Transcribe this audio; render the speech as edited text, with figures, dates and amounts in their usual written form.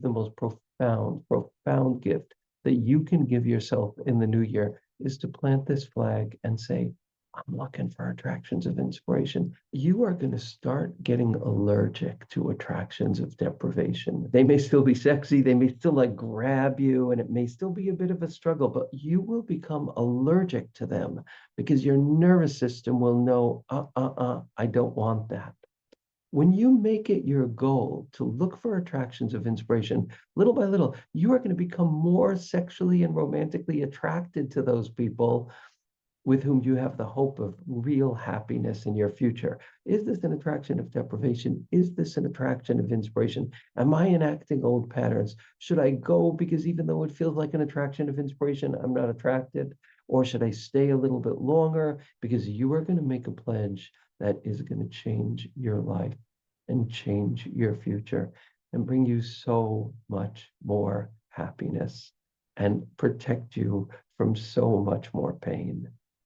the most profound gift that you can give yourself in the new year is to plant this flag and say, I'm looking for attractions of inspiration. You are going to start getting allergic to attractions of deprivation. They may still be sexy, they may still like grab you, and it may still be a bit of a struggle, but you will become allergic to them because your nervous system will know, I don't want that. When you make it your goal to look for attractions of inspiration, little by little, you are going to become more sexually and romantically attracted to those people with whom you have the hope of real happiness in your future. Is this an attraction of deprivation? Is this an attraction of inspiration? Am I enacting old patterns? Should I go because even though it feels like an attraction of inspiration, I'm not attracted? Or should I stay a little bit longer because you are going to make a pledge that is going to change your life and change your future and bring you so much more happiness and protect you from so much more pain?